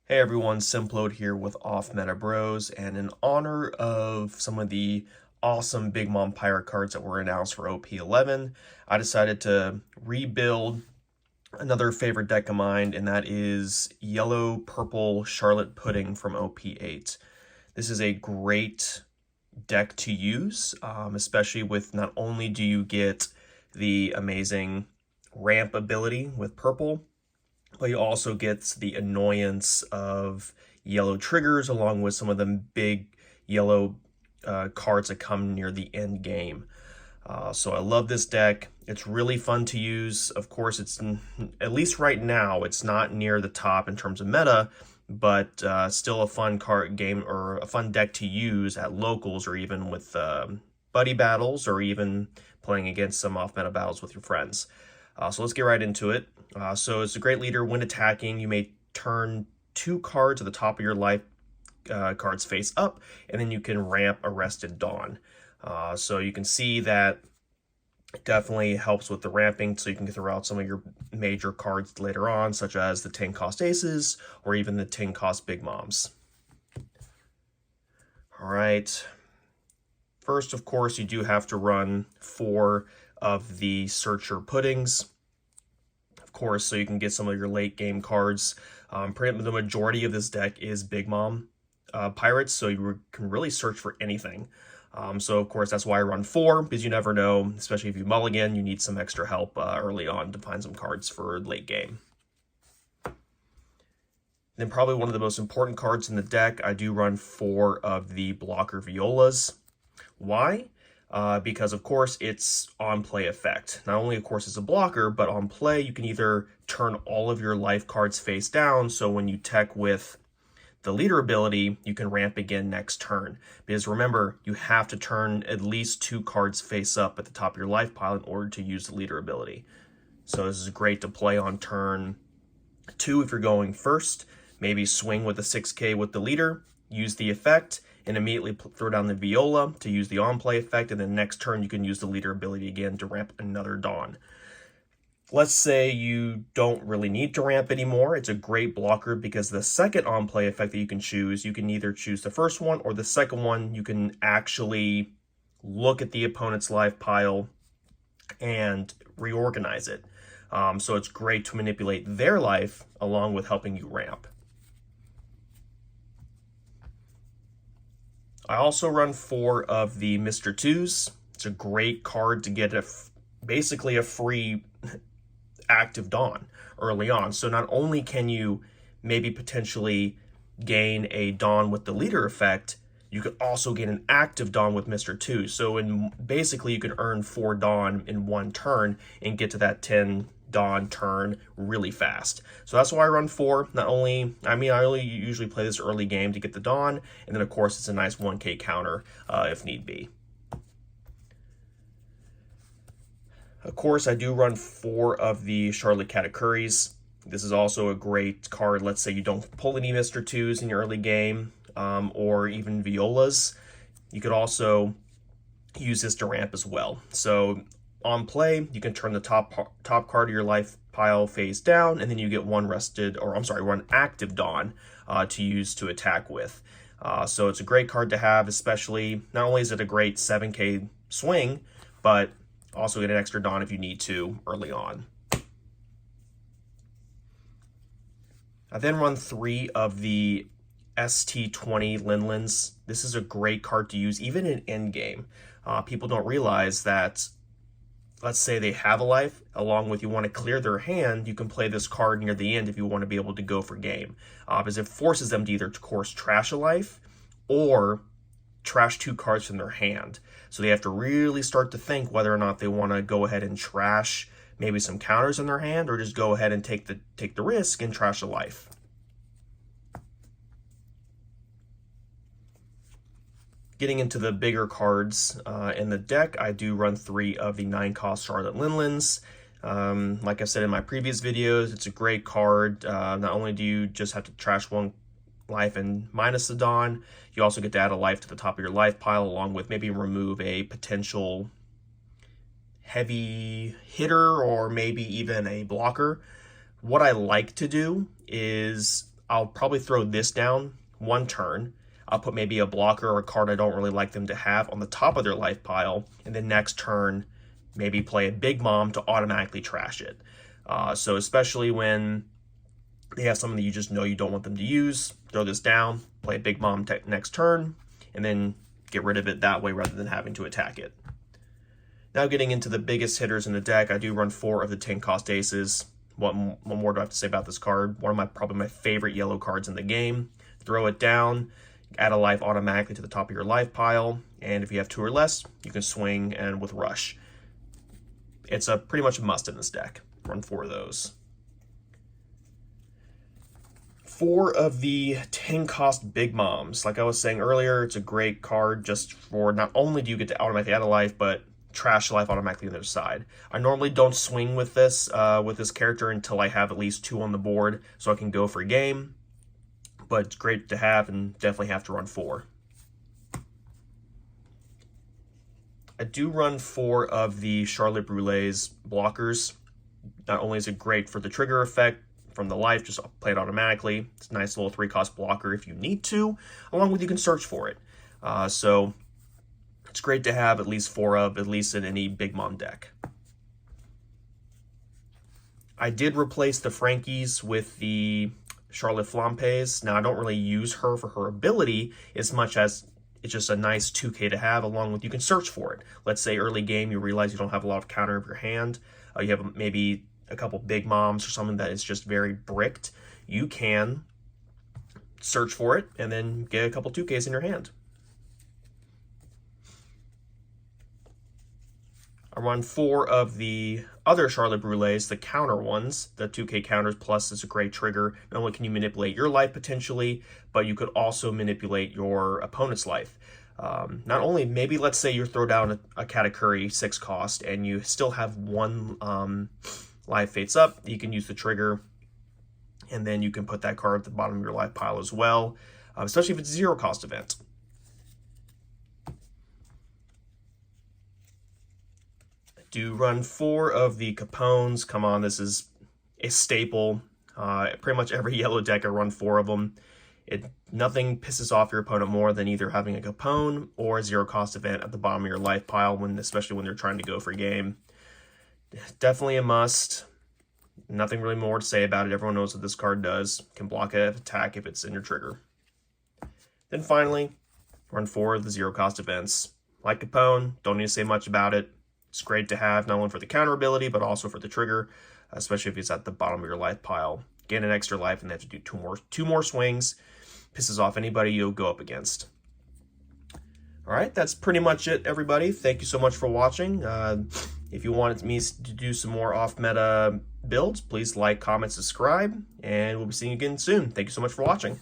Hey everyone, Simplode here with Off Meta Bros, and in honor of some of the awesome Big Mom Pirate cards that were announced for OP11, I decided to rebuild another favorite deck of mine, and that is Yellow Purple Charlotte Pudding from OP8. This is a great deck to use, especially with not only do you get the amazing ramp ability with purple, but he also gets the annoyance of yellow triggers along with some of the big yellow cards that come near the end game. So I love this deck. It's really fun to use. Of course, it's at least right now, it's not near the top in terms of meta, but still a fun card game or a fun deck to use at locals or even with buddy battles or even playing against some off-meta battles with your friends. So let's get right into it. So it's a great leader. When attacking, you may turn 2 cards at the top of your life cards face up, and then you can ramp Arrested Dawn. So you can see that it definitely helps with the ramping, so you can throw out some of your major cards later on, such as the 10 cost aces or even the 10 cost big moms. All right. First, of course, you do have to run 4 of the Searcher Puddings, of course, so you can get some of your late game cards. Pretty much the majority of this deck is Big Mom Pirates, so you can really search for anything. So, of course, that's why I run 4, because you never know, especially if you mulligan, you need some extra help early on to find some cards for late game. Then probably one of the most important cards in the deck, I do run 4 of the Blocker Violas. Why? Because, of course, it's on-play effect. Not only, of course, it's a blocker, but on play, you can either turn all of your life cards face down, so when you tech with the leader ability, you can ramp again next turn. Because remember, you have to turn at least 2 cards face up at the top of your life pile in order to use the leader ability. So this is great to play on turn 2 if you're going first. Maybe swing with a 6k with the leader, use the effect, and immediately throw down the Viola to use the on-play effect, and then next turn you can use the leader ability again to ramp another Dawn. Let's say you don't really need to ramp anymore. It's a great blocker because the second on-play effect that you can choose, you can either choose the first one or the second one. You can actually look at the opponent's life pile and reorganize it. So it's great to manipulate their life along with helping you ramp. I also run 4 of the Mr. 2s. It's a great card to get basically a free active Dawn early on. So not only can you maybe potentially gain a Dawn with the leader effect, you could also get an active Dawn with Mr. 2. So basically you can earn 4 Dawn in one turn and get to that 10 Dawn turn really fast. So that's why I run 4. Not only, I only usually play this early game to get the Dawn, and then of course it's a nice 1k counter if need be. Of course, I do run 4 of the Charlotte Katakuris. This is also a great card. Let's say you don't pull any Mr. 2s in your early game, or even Violas. You could also use this to ramp as well. So on play, you can turn the top card of your life pile face down, and then you get one active Dawn to use to attack with. So it's a great card to have, especially, not only is it a great 7k swing, but also get an extra Dawn if you need to early on. I then run 3 of the ST20 Linlins. This is a great card to use even in endgame. People don't realize that, let's say they have a life, along with you want to clear their hand, you can play this card near the end if you want to be able to go for game. Because it forces them to either, of course, trash a life or trash 2 cards from their hand. So they have to really start to think whether or not they want to go ahead and trash maybe some counters in their hand or just go ahead and take the risk and trash a life. Getting into the bigger cards in the deck, I do run 3 of the 9 cost Charlotte Linlins. Like I said in my previous videos, it's a great card. Not only do you just have to trash 1 life and minus the Dawn, you also get to add a life to the top of your life pile, along with maybe remove a potential heavy hitter or maybe even a blocker. What I like to do is I'll probably throw this down one turn. I'll put maybe a blocker or a card I don't really like them to have on the top of their life pile, and then next turn, maybe play a Big Mom to automatically trash it. So especially when they have something that you just know you don't want them to use, throw this down, play a Big Mom next turn, and then get rid of it that way rather than having to attack it. Now getting into the biggest hitters in the deck, I do run 4 of the 10 cost aces. What more do I have to say about this card? One of probably my favorite yellow cards in the game. Throw it down, add a life automatically to the top of your life pile, and if you have 2 or less, you can swing and with Rush. It's a pretty much a must in this deck. Run 4 of those. 4 of the 10 cost Big Moms. Like I was saying earlier, it's a great card just for not only do you get to automatically add a life, but trash life automatically on the other side. I normally don't swing with this character until I have at least 2 on the board so I can go for a game, but it's great to have and definitely have to run 4. I do run 4 of the Charlotte Brulee's blockers. Not only is it great for the trigger effect from the life, just play it automatically. It's a nice little 3-cost blocker if you need to, along with you can search for it. So it's great to have at least 4 of, at least in any Big Mom deck. I did replace the Frankies with the Charlotte Flampes. Now, I don't really use her for her ability as much as it's just a nice 2K to have, along with you can search for it. Let's say early game you realize you don't have a lot of counter of your hand. You have maybe a couple Big Moms or something that is just very bricked. You can search for it and then get a couple 2Ks in your hand. I run 4 of the other Charlotte Brulees, the counter ones, the 2K counters, plus it's a great trigger. Not only can you manipulate your life potentially, but you could also manipulate your opponent's life. Not only, maybe let's say you throw down a Katakuri 6 cost and you still have 1 life fates up, you can use the trigger and then you can put that card at the bottom of your life pile as well, especially if it's a 0 cost event. Do run 4 of the Capones. Come on, this is a staple. Pretty much every yellow deck I run 4 of them. Nothing pisses off your opponent more than either having a Capone or a 0 cost event at the bottom of your life pile, especially when they're trying to go for game. Definitely a must. Nothing really more to say about it. Everyone knows what this card does. Can block an attack if it's in your trigger. Then finally, run 4 of the 0 cost events. Like Capone, don't need to say much about it. It's great to have, not only for the counter ability, but also for the trigger, especially if it's at the bottom of your life pile. Gain an extra life and they have to do two more swings. Pisses off anybody you'll go up against. All right, that's pretty much it, everybody. Thank you so much for watching. If you wanted me to do some more off-meta builds, please like, comment, subscribe, and we'll be seeing you again soon. Thank you so much for watching.